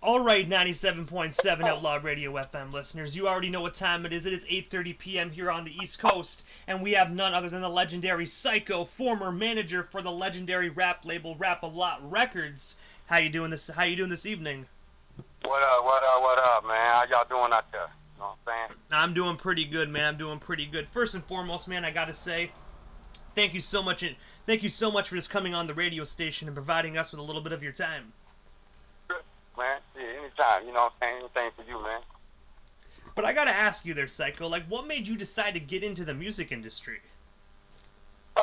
Alright, 97.7 Outlaw Radio FM listeners, you already know what time it is. It is 8:30 p.m. here on the East Coast, and we have none other than the legendary Psycho, former manager for the legendary rap label Rap-A-Lot Records. How you doing this evening? What up, man? How y'all doing out there? You know what I'm saying? I'm doing pretty good, man. I'm doing pretty good. First and foremost, man, I gotta say, thank you so much. Thank you so much for just coming on the radio station and providing us with a little bit of your time. Good, man. Yeah, anytime. You know what I'm saying? Anything for you, man. But I gotta ask you there, Psycho, like, what made you decide to get into the music industry? Uh,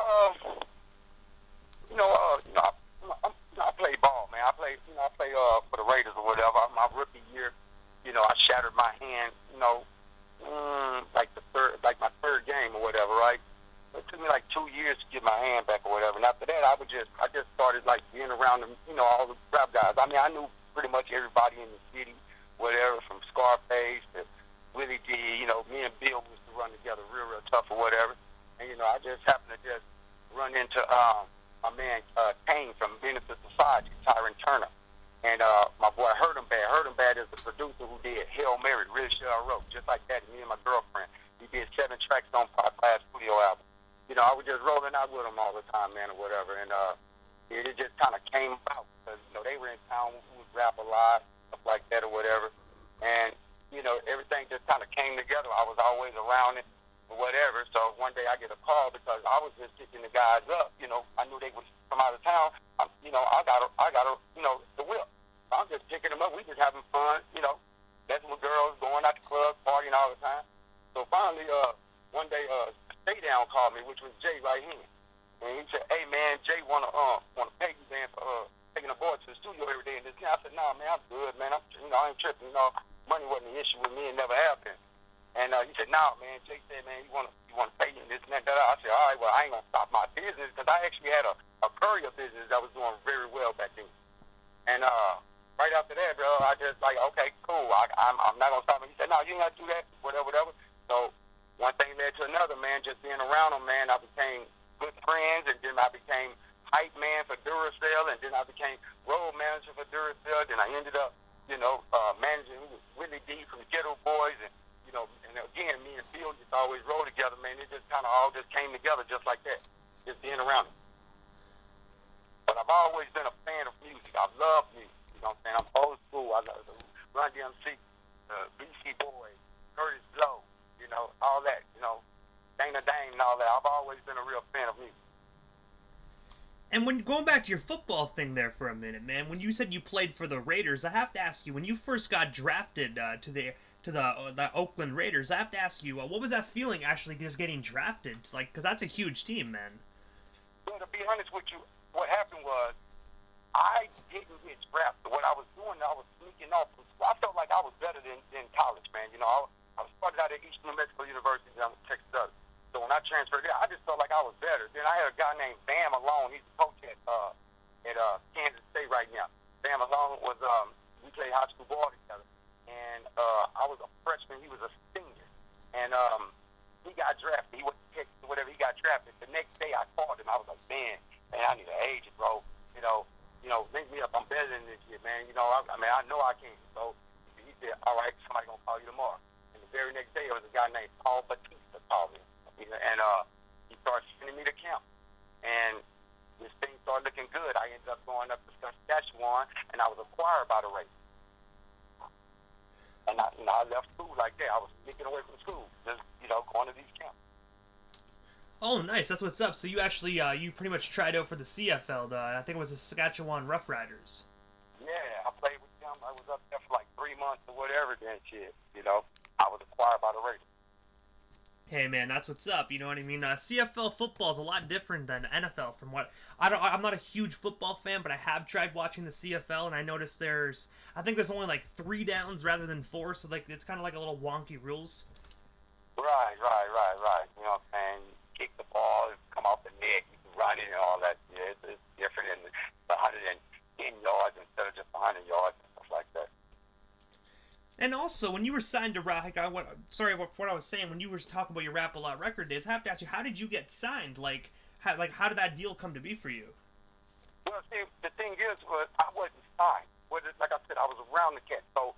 I play ball, man. I play for the Raiders or whatever. My rookie year, I shattered my hand. Like my third game or whatever, right? It took me like 2 years to get my hand back or whatever. And after that, I just started like being around them, all the rap guys. I mean, I knew pretty much everybody in the city, whatever, from Scarface to Willie D. Me and Bill used to run together real tough or whatever. And I just happened to just run into my man Kane from Benefit Society, Tyron Turner. And my boy Hurt 'Em Bad. Hurt 'Em Bad is the producer who did Hail Mary, Real Shell Road, just like that. Me and my girlfriend, we did 7 tracks on Pop Class Studio album. I was just rolling out with them all the time, man, or whatever. And it just kind of came about because, they were in town. We would rap a lot, stuff like that or whatever. And, everything just kind of came together. I was always around it or whatever. So one day I get a call because I was just picking the guys up. I knew they would come out of town. I got the whip. So I'm just picking them up. We just having fun, messing with girls, going out to clubs, partying all the time. So finally, one day, Stay Down called me, which was Jay right here, and he said, "Hey man, Jay wanna pay you, man, for taking the boy to the studio every day." And this, I said, "Nah, man, I'm good, man. I ain't tripping. Money wasn't an issue with me and never have been." And he said, "Nah, man." Jay said, "Man, you wanna pay you and this and that." I said, "All right, well, I ain't gonna stop my business because I actually had a courier business that was doing very well back then." And right after that, bro, I just like, okay, cool. I'm not gonna stop. And he said, "No, you ain't gotta do that. Whatever." So one thing led to another, man. Just being around them, man, I became good friends, and then I became hype man for Duracell, and then I became road manager for Duracell. Then I ended up, managing Willie D from the Ghetto Boys, and and again, me and Phil just always roll together, man. It just kind of all just came together just like that, just being around it. But I've always been a fan of music. I love music. You know what I'm saying? I'm old school. I love the Run DMC, BC Boys, Curtis Blow. All that, Dana Dane and all that. I've always been a real fan of music. And when going back to your football thing there for a minute, man, when you said you played for the Raiders, I have to ask you, when you first got drafted to the Oakland Raiders, I have to ask you, what was that feeling actually just getting drafted? Like, because that's a huge team, man. Well, to be honest with you, what happened was I didn't get drafted. What I was doing, I was sneaking off from school. I felt like I was better than college, man. I started out at East New Mexico University down in Texas Southern. So when I transferred there, I just felt like I was better. Then I had a guy named Bam Malone. He's a coach at Kansas State right now. Bam Malone was we played high school ball together, and I was a freshman. He was a senior, and he got drafted. He went to Texas or whatever. He got drafted. The next day I called him. I was like, man, I need an agent, bro. Link me up. I'm better than this shit, man. I know I can. So he said, all right, somebody gonna call you tomorrow. The very next day, there was a guy named Paul Batista called me, and he started sending me to camp. And this thing started looking good. I ended up going up to Saskatchewan, and I was acquired by the Raiders. And I left school like that. I was sneaking away from school, just going to these camps. Oh, nice. That's what's up. So you actually, you pretty much tried out for the CFL. I think it was the Saskatchewan Roughriders. Yeah, I played with them. I was up there for like 3 months or whatever. Then shit, I was acquired by the Raiders. Hey man, that's what's up. You know what I mean? CFL football is a lot different than NFL. From what I'm not a huge football fan, but I have tried watching the CFL, and I noticed I think there's only like 3 downs rather than 4, so like it's kind of like a little wonky rules. Right. You know what I'm saying? You kick the ball, come off the net, you can run it and all that. Yeah, it's different than the 110 yards instead of just 100 yards and stuff like that. And also, when you were signed to sorry for what I was saying, when you were talking about your Rap-A-Lot record days, I have to ask you, how did you get signed? How did that deal come to be for you? Well, see, the thing is, I wasn't signed. Like I said, I was around around the cat. So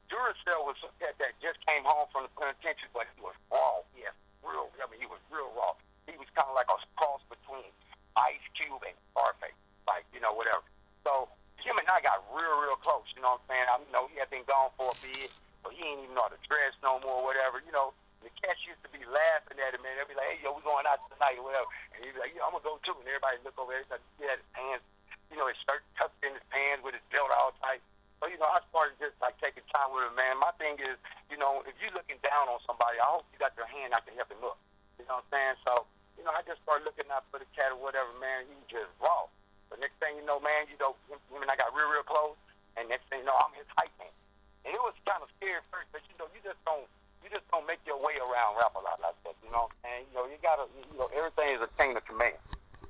Duracell was that just came home from the penitentiary, but he was raw. Yes, real. I mean, he was real raw. He was kind of like a cross between Ice Cube and Scarface, like whatever. So him and I got real close. You know what I'm saying? He had been gone for a bit, so he didn't even know how to dress no more, whatever. The cats used to be laughing at him, man. They'd be like, "Hey, yo, we going out tonight or whatever," and he'd be like, "Yeah, I'm gonna go too." And everybody look over there. He had his hands, his shirt tucked in his pants with his belt all tight. So, I started just like taking time with him, man. My thing is, if you're looking down on somebody, I hope you got their hand out to help him up. You know what I'm saying? So, I just started looking out for the cat or whatever, man. He just raw. But next thing you know, man, him and I got real close. And next thing you know, I'm his hype man. And it was kind of scary at first, but you just don't make your way around rap a lot like that. You know what I'm saying? You gotta, everything is a chain of command.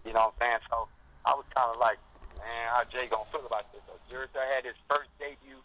You know what I'm saying? So I was kind of like, man, how Jay gonna feel about this? So Jericho had his first debut,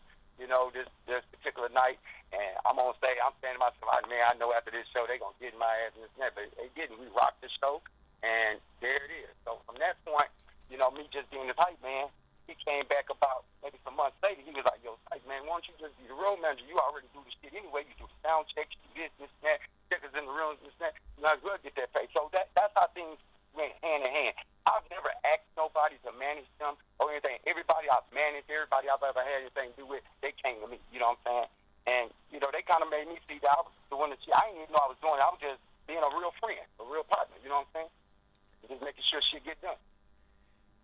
this particular night, and I'm gonna say, I'm saying to myself, man, I know after this show they gonna get in my ass and this and that, but they didn't. We rocked the show, and there it is. So from that point, me just being the hype man, he came back about maybe some months later. He was like, "Yo, hype man, why don't you just be the road manager? You already do the shit anyway. You do the sound checks, you do this and that, checkers in the rooms, this and that. You might as well get that pay." So that's how things went hand in hand. I've never asked nobody to manage them or anything. Everybody I've managed, everybody I've ever had anything to do with, they came to me. You know what I'm saying? And, they kind of made me see that I was doing the shit. I didn't even know I was doing it. I was just being a real friend, a real partner. You know what I'm saying? Just making sure shit get done.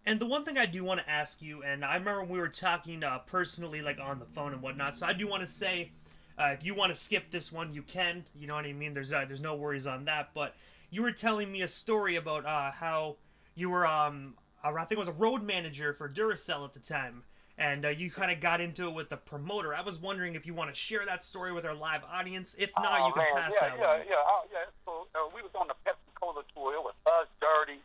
And the one thing I do want to ask you, and I remember we were talking personally, like on the phone and whatnot. So I do want to say, if you want to skip this one, you can. You know what I mean? There's no worries on that. But you were telling me a story about how you were I think it was a road manager for Duracell at the time, and you kind of got into it with the promoter. I was wondering if you want to share that story with our live audience. If not, you can Man, pass yeah, that yeah, one. yeah. Oh, yeah, it's cool. We was on the Pepsi Cola tour. It was us, Dirty,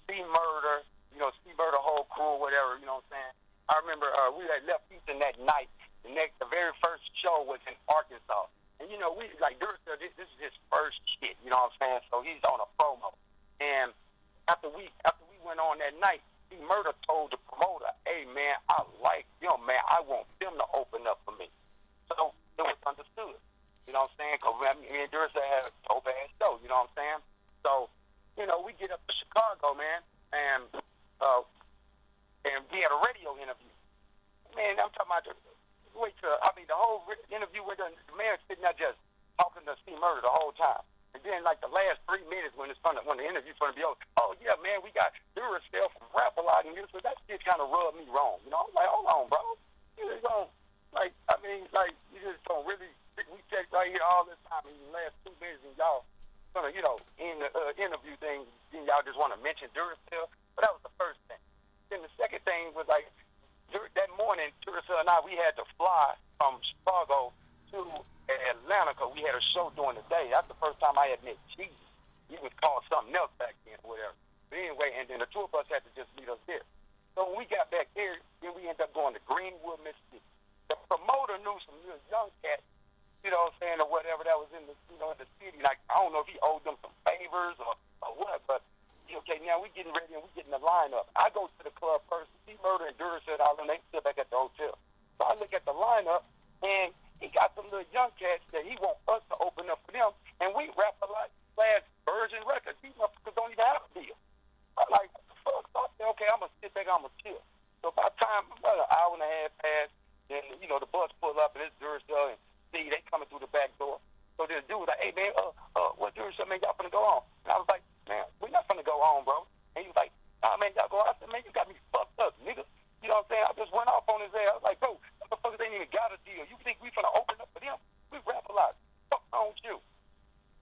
C Murder, C Murder whole crew, whatever. You know what I'm saying? I remember we had left Houston that night. The very first show was in Arkansas, and we like Duracell. This is his first shit. You know what I'm saying? So he's on a promo, and after we went on that night, C Murder told the promoter, "Hey man, I like them, man. I want them to open up for me." So it was understood. You know what I'm saying? Because me and Duracell had a dope ass show. You know what I'm saying? So, we get up to Chicago, man, and we had a radio interview. Man, I'm talking about the whole interview with the man sitting there just talking to Steve Murder the whole time. And then like the last 3 minutes when the interview's gonna be over, "Oh yeah, man, we got Duracell from Rap a Lot," and this, but that shit kind of rubbed me wrong. I'm like, hold on, bro. You just don't you just don't really. We check right here all this time in the last 2 minutes, and y'all gonna in the interview thing, then y'all just want to mention Duracell. But that was the first thing. Then the second thing was like that morning, Duracell and I, we had to fly from Chicago to Atlanta because we had a show during the day. That's the first time I had met Jesus. He was called something else back then or whatever. But anyway, and then the two of us had to just meet us there. So when we got back there, then we ended up going to Greenwood, Mississippi. The promoter knew some little young cats, what I'm saying, or whatever that was in the, in the city. Like, I don't know if he owed them some favors or what, but okay, now we getting ready and we getting the lineup. I go to the club first. See Murder and Duracell, all them, they still back at the hotel. So I look at the lineup, and he got some little young cats that he want us to open up for them, and we rap a lot slash Virgin Records. These motherfuckers don't even have a deal. I'm like, what the fuck? So I said, okay, I'm gonna sit back, I'm gonna chill. So by the time about an hour and a half passed, then the bus pull up and it's Duracell and see they coming through the back door. So this dude was like, "Hey man, what Duracell, man, y'all finna go on?" And I was like, "Man, we're not finna go on, bro." And he was like, "Nah, man, y'all go on." I said, "Man, you got me fucked up, nigga." You know what I'm saying? I just went off on his ass. I was like, "Bro, motherfuckers ain't even got a deal. You think we finna open up for them? We rap a lot. Fuck wrong with you?"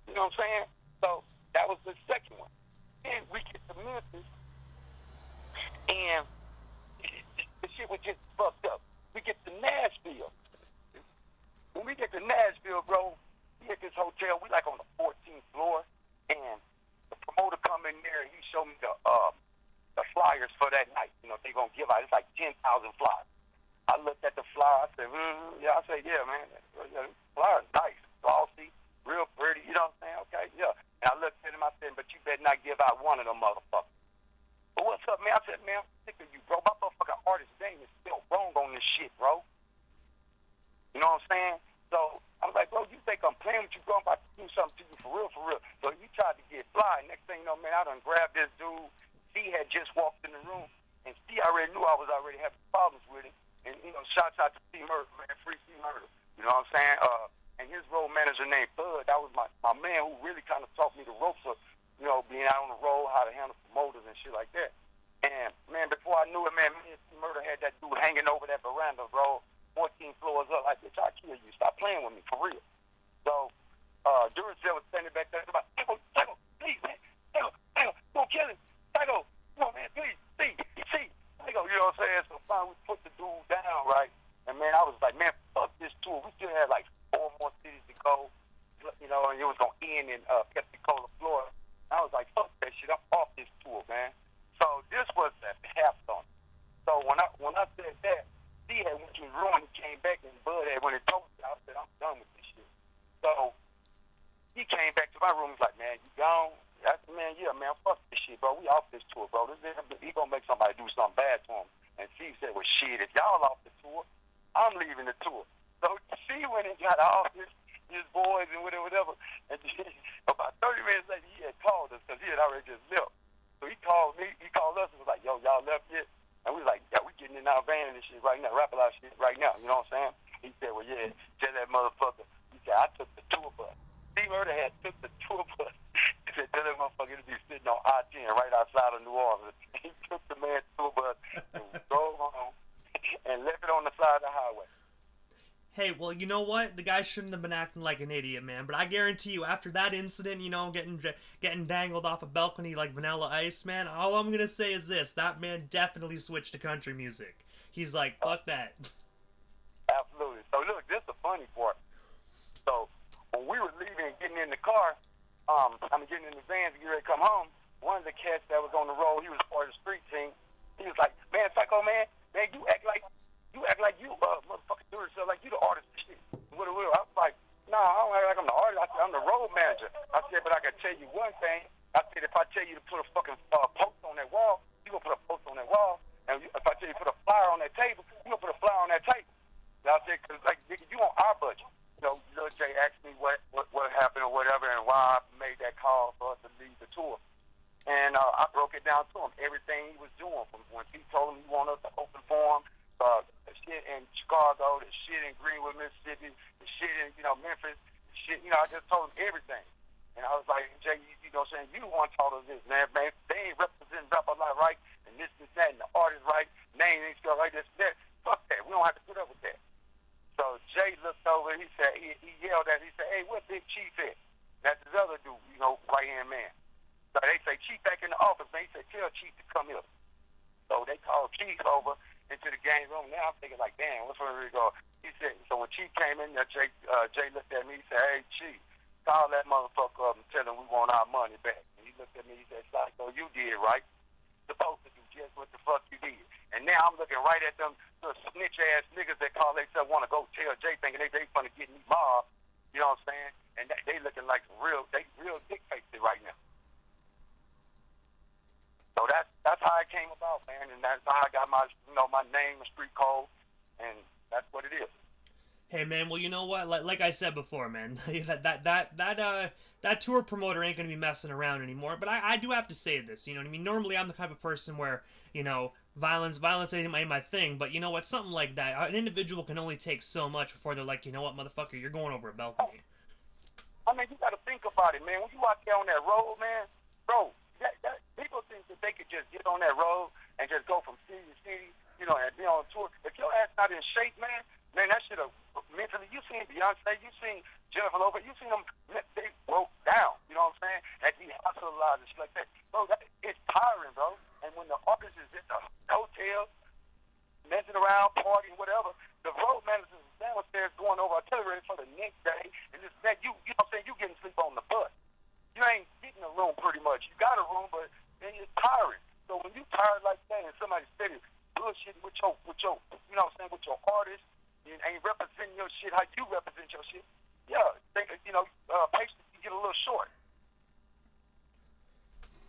You know what I'm saying? So that was the second one. Then we get to Memphis, and the shit was just fucked up. We get to Nashville. When we get to Nashville, bro, we at this hotel. We like on the 14th floor, and the promoter come in there and he showed me the flyers for that night. They gonna give out. It's like 10,000 flyers. I looked at the flyer. I said, yeah. I said, yeah, man. Yeah, flyers nice, glossy, real pretty. You know what I'm saying? Okay, yeah. And I looked at him. I said, but you better not give out one of them motherfuckers. But what's up, man? I said, man, I'm sick of you, bro. My motherfucking artist name is spelled wrong on this shit, bro. man knew I was already having problems with it. And, you know, shouts out to C Murder, man, free C Murder. You know what I'm saying? And his road manager named Bud, that was my man who really kind of taught me the ropes of, you know, being out on the road, how to handle promoters and shit like that. And, man, before I knew it, man, me and C Murder had that dude hanging over that veranda, bro, 14 floors up. Like, bitch, I'll kill you. Stop playing with me, for real. So, Duracell was standing back there. About, Psycho, please, man. Psycho, don't kill him. Psycho, come on, man, please. See. Psycho, you know what I'm saying? So, finally, we put the dude down, right? And, man, I was like, man, fuck this tour. We still had, like, 4 more cities to go, you know, and it was going to end in Pensacola, Florida. I was like, fuck that shit. I'm off this tour, man. So, this was the halftone. So, when I said that, he had went to his room, he came back, and Bud had went and told me. I said, I'm done with this shit. So, he came back to my room. He's like, man, you gone? I said, man, yeah, man, fuck this shit, bro. We off this tour, bro. He gonna make somebody do something bad to him. And Steve said, well, shit, if y'all off the tour, I'm leaving the tour. So she went and got off his boys and whatever. And about 30 minutes later, he had called us because he had already just left. So he called me. He called us and was like, yo, y'all left yet? And we was like, yeah, we getting in our van and this shit right now, rap a lot of shit right now. You know what I'm saying? He said, well, yeah, tell that motherfucker. He said, I took the tour bus. Steve Murder had took the tour bus. He said, tell that motherfucker to be sitting on I-10 right outside of New Orleans. He took the man's tour bus and drove home and left it on the side of the highway. Hey, well, you know what? The guy shouldn't have been acting like an idiot, man. But I guarantee you, after that incident, you know, getting dangled off a balcony like Vanilla Ice, man, all I'm gonna say is this: that man definitely switched to country music. He's like, fuck that. Absolutely. So look, this is the funny part. So when we were leaving, getting in the car, getting in the van to get ready to come home, one of the cats that was on the road, he was part of the street team. He was like, man, Psycho, man, you act like you motherfucking do it, so like you the artist and shit. What? I was like, nah, I don't act like I'm the artist. I said, I'm the road manager. I said, but I can tell you one thing. I said, if I tell you to put a fucking post on that wall, you gonna put a post on that wall. And if I tell you to put a flyer on that table, you gonna put a flyer on that table. And I said, cause like, nigga, you on our budget. You know, Lil J asked me what happened or whatever and why I made that call for us to leave the tour. And I broke it down to him, everything he was doing. From when he told him he wanted us to open for him, the shit in Chicago, the shit in Greenwood, Mississippi, the shit in, you know, Memphis, the shit, you know, I just told him everything. And I was like, Jay, you know what I'm saying? You the one taught us this, man. They ain't representing rap a lot right, and this, that, and the artist right, name ain't spelled right, this, that. Fuck that. We don't have to put up with that. So Jay looked over, he said, he yelled at me, he said, hey, where Big Chief at? That's his other dude, you know, right-hand man. So they say, Chief back in the office, man. He said, tell Chief to come here. So they called Chief over into the game room. Now I'm thinking like, damn, what's where we go? He said, so when Chief came in there, Jay looked at me, he said, hey, Chief, call that motherfucker up and tell him we want our money back. And he looked at me, he said, Psycho, you did right. Supposed to do just what the fuck you did. And now I'm looking right at them snitch ass niggas that call themselves want to go tell Jay thinking they finna get me mobbed. You know what I'm saying? And they looking like real dick faces right now. So that's how it came about, man, and that's how I got my name, the street code, and that's what it is. Hey man, well you know what? Like I said before, man, that tour promoter ain't gonna be messing around anymore. But I do have to say this, you know what I mean? Normally I'm the type of person where, you know, violence ain't my thing. But you know what? Something like that, an individual can only take so much before they're like, you know what, motherfucker, you're going over a balcony. I mean, you got to think about it, man. When you out there on that road, man, bro, people think that they could just get on that road and just go from city to city, you know, and be on tour. If your ass not in shape, man, that should have mentally. You seen Beyonce, you seen Jennifer Lopez, you seen them. They broke down. You know what I'm saying? And be hospitalized and shit like that. Bro, it's tiring, bro. And when the artist is at the hotel, messing around, partying, whatever, the road manager is downstairs going over artillery for the next day, and this that you know what I'm saying? You getting sleep on the bus. You ain't getting a room pretty much. You got a room, but then it's tiring. So when you tired like that and somebody steady bullshitting with your you know what I'm saying, with your artist, and ain't representing your shit how you represent your shit, yeah, patience can get a little short.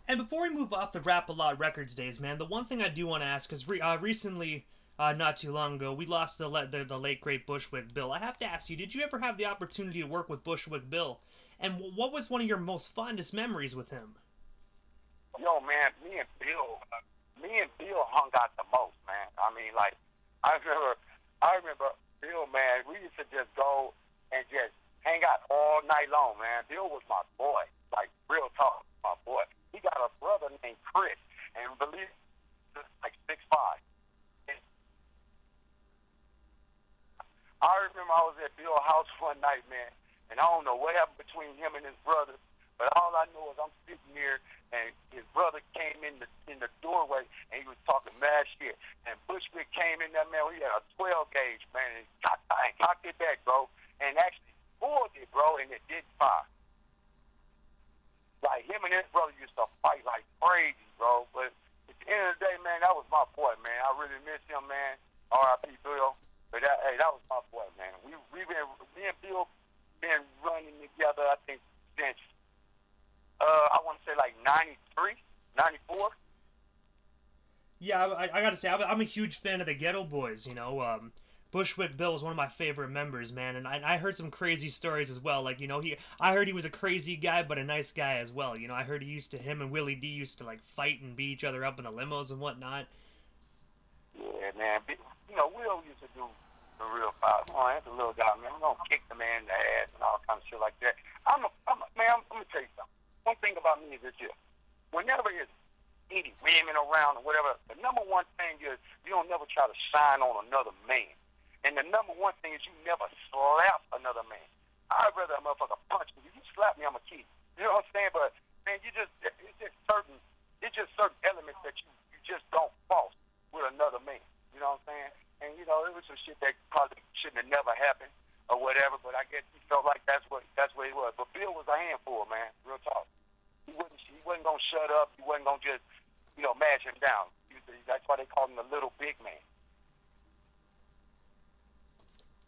And before we move off the Rap A Lot Records days, man, the one thing I do want to ask is recently, not too long ago, we lost the late great Bushwick Bill. I have to ask you, did you ever have the opportunity to work with Bushwick Bill? And what was one of your most fondest memories with him? Yo, man, me and Bill, me and Bill hung out the most, man. I mean, like, I remember Bill, man. We used to just go and just hang out all night long, man. Bill was my boy, like real talk, my boy. He got a brother named Chris, and believe it, like 6'5". I remember I was at Bill's house one night, man, and I don't know what happened between him and his brother, but all I know is I'm sitting here, and his brother came in the doorway, and he was talking mad shit. And Bushwick came in there, man. He had a 12 gauge, man, and cocked it back, bro, and actually pulled it, bro, and it didn't fire. Like, him and his brother used to fight like crazy, bro. But at the end of the day, man, that was my boy, man. I really miss him, man. R.I.P. Bill. But that was my boy, man. Me and Bill been running together, I think, since, I want to say like 93, 94. Yeah, I gotta say, I'm a huge fan of the Ghetto Boys. Bushwick Bill was one of my favorite members, man, and I heard some crazy stories as well. Like, I heard he was a crazy guy, but a nice guy as well. I heard him and Willie D used to like fight and beat each other up in the limos and whatnot. Yeah, man. Will used to do the real foul. Oh, that's a little guy, man. We're gonna kick the man in the ass and all kind of shit like that. Man, I'm gonna tell you something. One thing about me is this here. Whenever there's any women around or whatever, the number one thing is you don't never try to shine on another man. And the number one thing is you never slap another man. I'd rather a motherfucker punch me. If you slap me, I'm a kid. You know what I'm saying? But man, it's just certain elements that you just don't cross with another man. You know what I'm saying? And it was some shit that probably shouldn't have never happened or whatever. But I guess he felt like that's what he was. But Bill was a handful, man. Real talk. He wasn't gonna shut up. He wasn't gonna just mash him down. That's why they called him the little big man.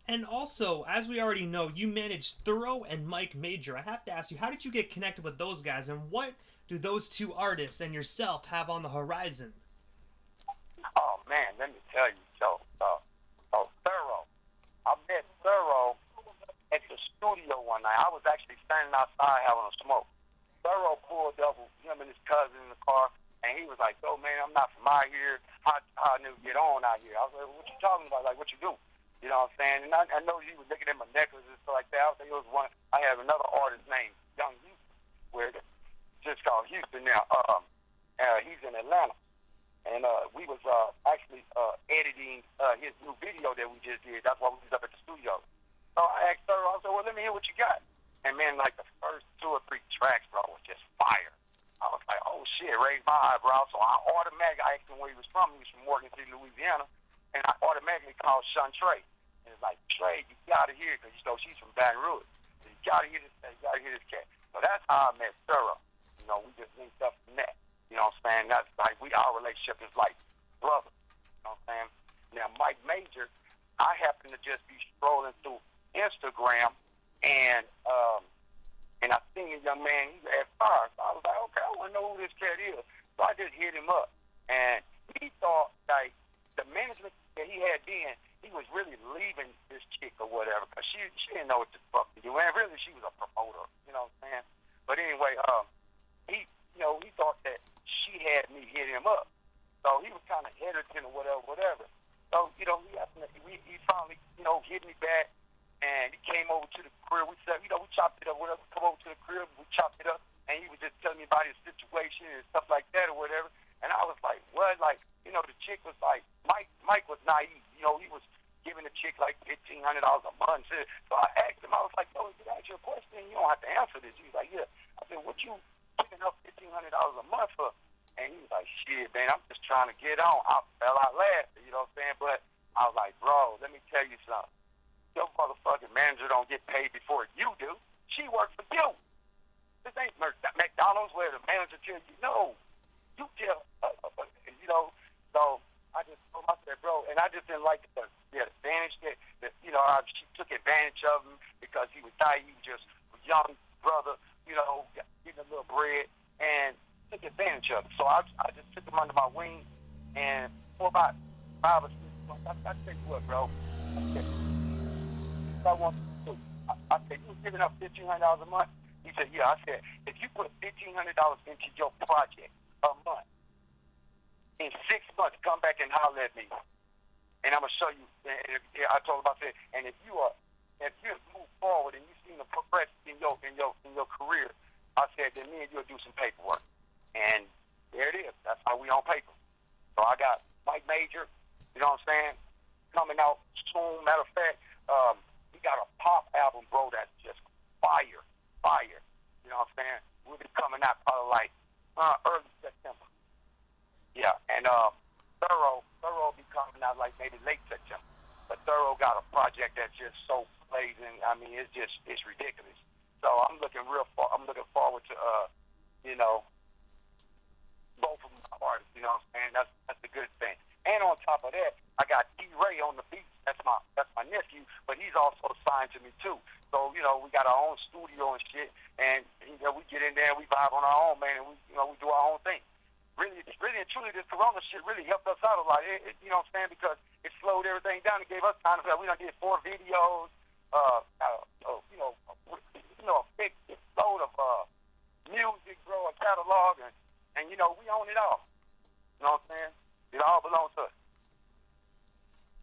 And also, as we already know, you managed Thorough and Mike Major. I have to ask you, how did you get connected with those guys, and what do those two artists and yourself have on the horizon? Oh man, let me tell you. So Thorough. I met Thorough at the studio one night. I was actually standing outside having a smoke. Thorough pulled up with him and his cousin in the car, and he was like, "Oh man, I'm not from out here. How I knew get on out here?" I was like, "What you talking about? Like, what you do?" You know what I'm saying? And I know he was looking at my necklaces and stuff like that. I was like, it was one. I have another artist named Young Houston, where just called Houston now. He's in Atlanta, and we was actually editing his new video that we just did. That's why we was up at the studio. So I asked her, I said, "Well, let me hear what you got." And man, like the first 2 or 3 tracks, bro, was just fire. I was like, "Oh shit!" Raised my eyebrows. So I asked him where he was from. He was from Morgan City, Louisiana, and I automatically called Sean Trey. And it's like, "Trey, you gotta hear it," because she's from Baton Rouge. So you gotta hear this. You gotta hear this cat. So that's how I met Thorough. We just linked up from that. You know what I'm saying? That's like our relationship is like brothers. You know what I'm saying? Now Mike Major, I happened to just be scrolling through Instagram, and I seen a young man. He had fire. So I was like, okay, I want to know who this cat is. So I just hit him up, and he thought like the management that he had then, he was really leaving this chick or whatever, because she didn't know what the fuck to do. And really, she was a promoter. You know what I'm saying? But anyway, he thought that she had me hit him up. So he was kind of hesitant or whatever. So he finally hit me back, and he came over to the crib. We said, we chopped it up. Whatever. Come over to the crib. We chopped it up, and he was just telling me about his situation and stuff like that or whatever. And I was like, what? Like, the chick was like, Mike was naive. He was giving the chick like $1,500 a month. So I asked him, I was like, "Oh, did I ask you a question? You don't have to answer this." He was like, "Yeah." I said, "What you giving up $1,500 a month for?" And he was like, "Shit, man, I'm just trying to get on." I fell out laughing, you know what I'm saying? But I was like, "Bro, let me tell you something. Your motherfucking manager don't get paid before you do. She works for you. This ain't McDonald's where the manager tells you no. You tell, So I just told him, I said, "Bro," and I just didn't like the advantage that she took advantage of him because he was naive, just a young brother, getting a little bread, and took advantage of it. So I just took him under my wing, and for about 5 or 6 months, I tell you what, bro, I want to do. I said, "You giving up $1,500 a month?" He said, "Yeah." I said, "If you put $1,500 into your project a month, In 6 months, come back and holler at me, and I'm gonna show you. And I told him about that. And if you move forward and you see the progress in your career, I said then me and you'll do some paperwork. And there it is. That's how we on paper. So I got Mike Major, you know what I'm saying, coming out soon. Matter of fact, we got a pop album, bro, that's just fire, fire. You know what I'm saying? We'll be coming out probably like early September. Yeah, and Thorough will be coming out like maybe late September. But Thorough got a project that's just so blazing. I mean, it's ridiculous. So I'm looking forward to you know, both of my artists. You know what I'm saying? That's the good thing. And on top of that, I got T-Ray on the beat. That's my nephew, but he's also signed to me too. So you know, we got our own studio and shit, and you know, we get in there and we vibe on our own, man, and we do our own thing. Really and truly, this Corona shit really helped us out a lot. You know what I'm saying? Because it slowed everything down. It gave us time to. We done did 4 videos. A big load of music, bro, a catalog, and you know, we own it all. You know what I'm saying? It all belongs to us.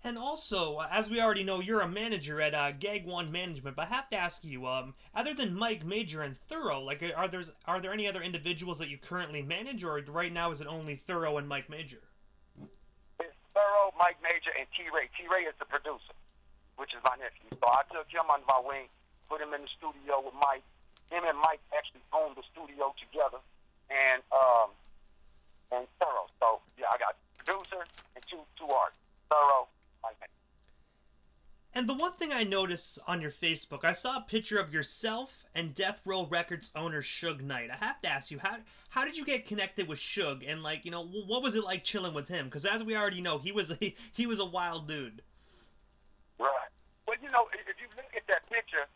And also, as we already know, you're a manager at Gag One Management. But I have to ask you, other than Mike Major and Thorough, like, are there any other individuals that you currently manage, or right now is it only Thorough and Mike Major? It's Thorough, Mike Major, and T-Ray. T-Ray is the producer, which is my nephew. So I took him under my wing, put him in the studio with Mike. Him and Mike actually own the studio together, and Thorough. So yeah, I got producer and two artists, Thorough, Mike Major. And the one thing I noticed on your Facebook, I saw a picture of yourself and Death Row Records owner Suge Knight. I have to ask you, how did you get connected with Suge, and like, you know, what was it like chilling with him? Because as we already know, he was a wild dude. Right. Well, you know, if you look at that picture,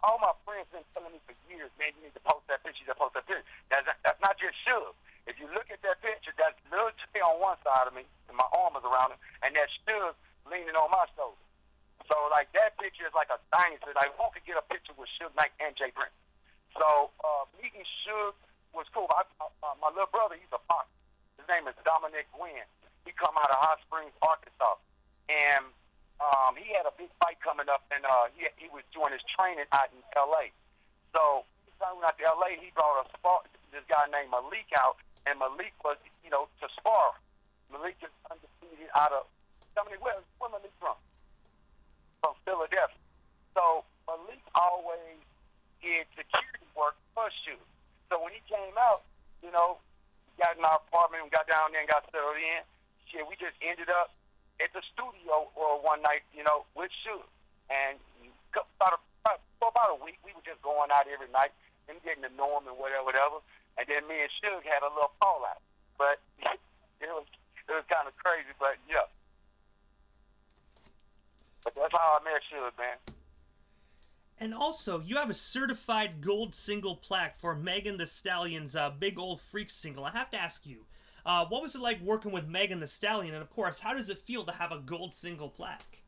all my friends been telling me for years, man, you need to post that picture. That's not just Suge. If you look at that picture, that's Lil J on one side of me, and my arm is around him, and that's Suge leaning on my shoulder. So, like, that picture is like a dynasty. Like, who could get a picture with Suge Knight and Jay Prince? So, meeting Suge was cool. My little brother, he's a boxer. His name is Dominic Wynn. He come out of Hot Springs, Arkansas. And he had a big fight coming up, and he was doing his training out in L.A. So, he went out to L.A., he brought this guy named Malik out, and Malik was, you know, to spar. Malik is undefeated out of, where Malik from? From Philadelphia. So Malik always did security work for Suge. So when he came out, you know, we got in our apartment, we got down there and got settled in. Shit, we just ended up at the studio one night, you know, with Suge. And for about a week, we were just going out every night and getting to know him and whatever. And then me and Suge had a little fallout. But it was kind of crazy, but yeah. But that's how I met Suge, man. And also, you have a certified gold single plaque for Megan Thee Stallion's Big Old Freak single. I have to ask you, what was it like working with Megan Thee Stallion? And of course, how does it feel to have a gold single plaque?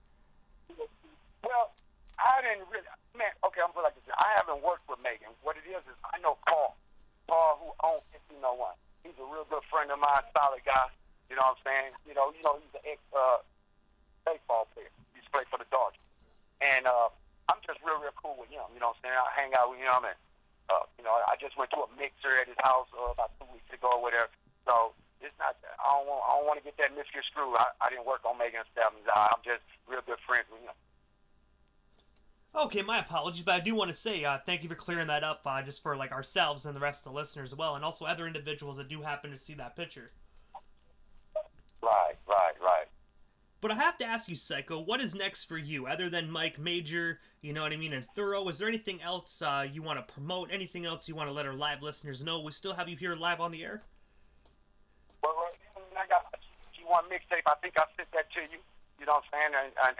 Well, I didn't really, man, okay, I'm going to like this. I haven't worked with Megan. What it is I know Paul, who owns 1501. He's a real good friend of mine, solid guy. You know what I'm saying? You know, he's an ex-baseball player. Play for the Dodgers. And I'm just real cool with him. You know what I'm saying? I hang out with him, and you know, I just went to a mixer at his house about 2 weeks ago or whatever. So it's not. I don't want to get that misconstrued. I didn't work on Megan Thee Stallion. I'm just real good friends with him. Okay, my apologies, but I do want to say thank you for clearing that up, just for like ourselves and the rest of the listeners as well, and also other individuals that do happen to see that picture. Right. But I have to ask you, Psycho, what is next for you? Other than Mike Major, you know what I mean, and Thorough, is there anything else you want to promote? Anything else you want to let our live listeners know? We still have you here live on the air? Well, I got a G1 mixtape. I think I sent that to you. You know what I'm saying?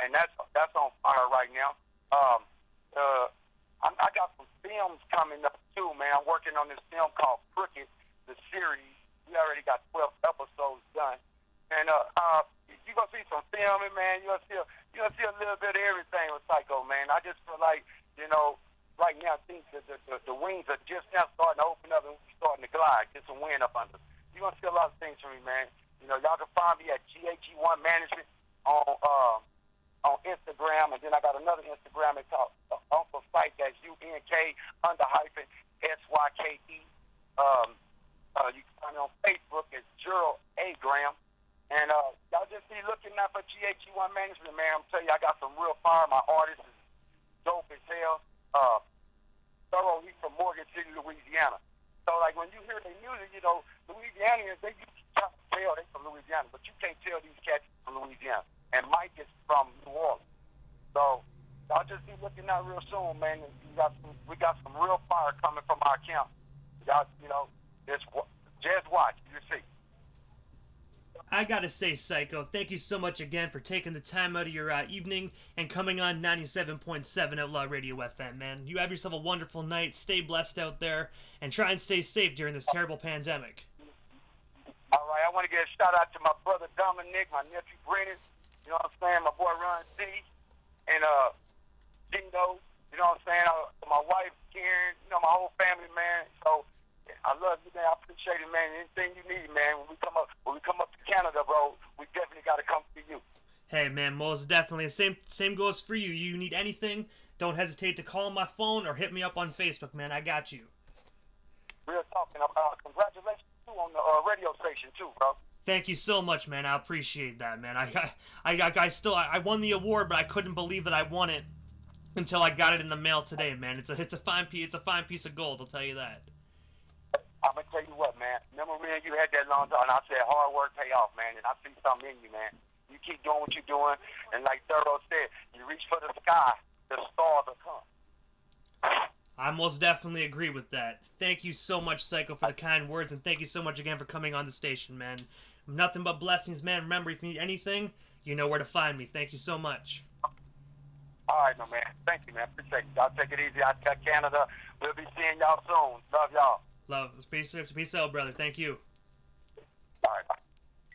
And that's on fire right now. I got some films coming up too, man. I'm working on this film called Crooked, the series. We already got 12 episodes done. And you're going to see some filming, man. You're going to see a little bit of everything with Psycho, man. I just feel like, you know, right now, things the wings are just now starting to open up and we're starting to glide, get some wind up under us. you're gonna see a lot of things from me, man. You know, y'all can find me at GHE1 Management on Instagram, and then I got another Instagram. It's called Uncle Site. That's UNK_SYKE. You can find me on Facebook as Gerald A. Graham. And y'all just be looking out for GHE1 Management, man. I'm telling you, I got some real fire. My artist is dope as hell. Thorough, he's from Morgan City, Louisiana. So, like, when you hear their music, you know, Louisianians, they you can tell they from Louisiana, but you can't tell these cats from Louisiana. And Mike is from New Orleans. So, y'all just be looking out real soon, man. And we got some real fire coming from our camp. Y'all, you know, just watch. You see. I gotta say, Psycho, thank you so much again for taking the time out of your evening and coming on 97.7 Outlaw Radio FM, man. You have yourself a wonderful night, stay blessed out there, and try and stay safe during this terrible pandemic. All right, I want to give a shout out to my brother Dominic, my nephew Brennan, you know what I'm saying, my boy Ron C, and Dino, you know what I'm saying, my wife Karen, you know, my whole family, man. So I love you, man. I appreciate it, man. Anything you need, man. When we come up to Canada, bro, we definitely got to come to you. Hey, man, most definitely. Same goes for you. You need anything, don't hesitate to call my phone or hit me up on Facebook, man. I got you. Real talking. Congratulations too on the radio station too, bro. Thank you so much, man. I appreciate that, man. I won the award, but I couldn't believe that I won it until I got it in the mail today, man. It's a fine piece of gold. I'll tell you that. I'm gonna tell you what, man. Remember me and you had that long time, and I said hard work pay off, man. And I see something in you, man. You keep doing what you're doing, and like Thorough said, you reach for the sky, the stars will come. I most definitely agree with that. Thank you so much, Psycho, for the kind words, and thank you so much again for coming on the station, man. Nothing but blessings, man. Remember, if you need anything, you know where to find me. Thank you so much. All right, no, man. Thank you, man. Appreciate it. Y'all take it easy out there, Canada. We'll be seeing y'all soon. Love y'all. Love. Peace out, brother. Thank you. All right, bye.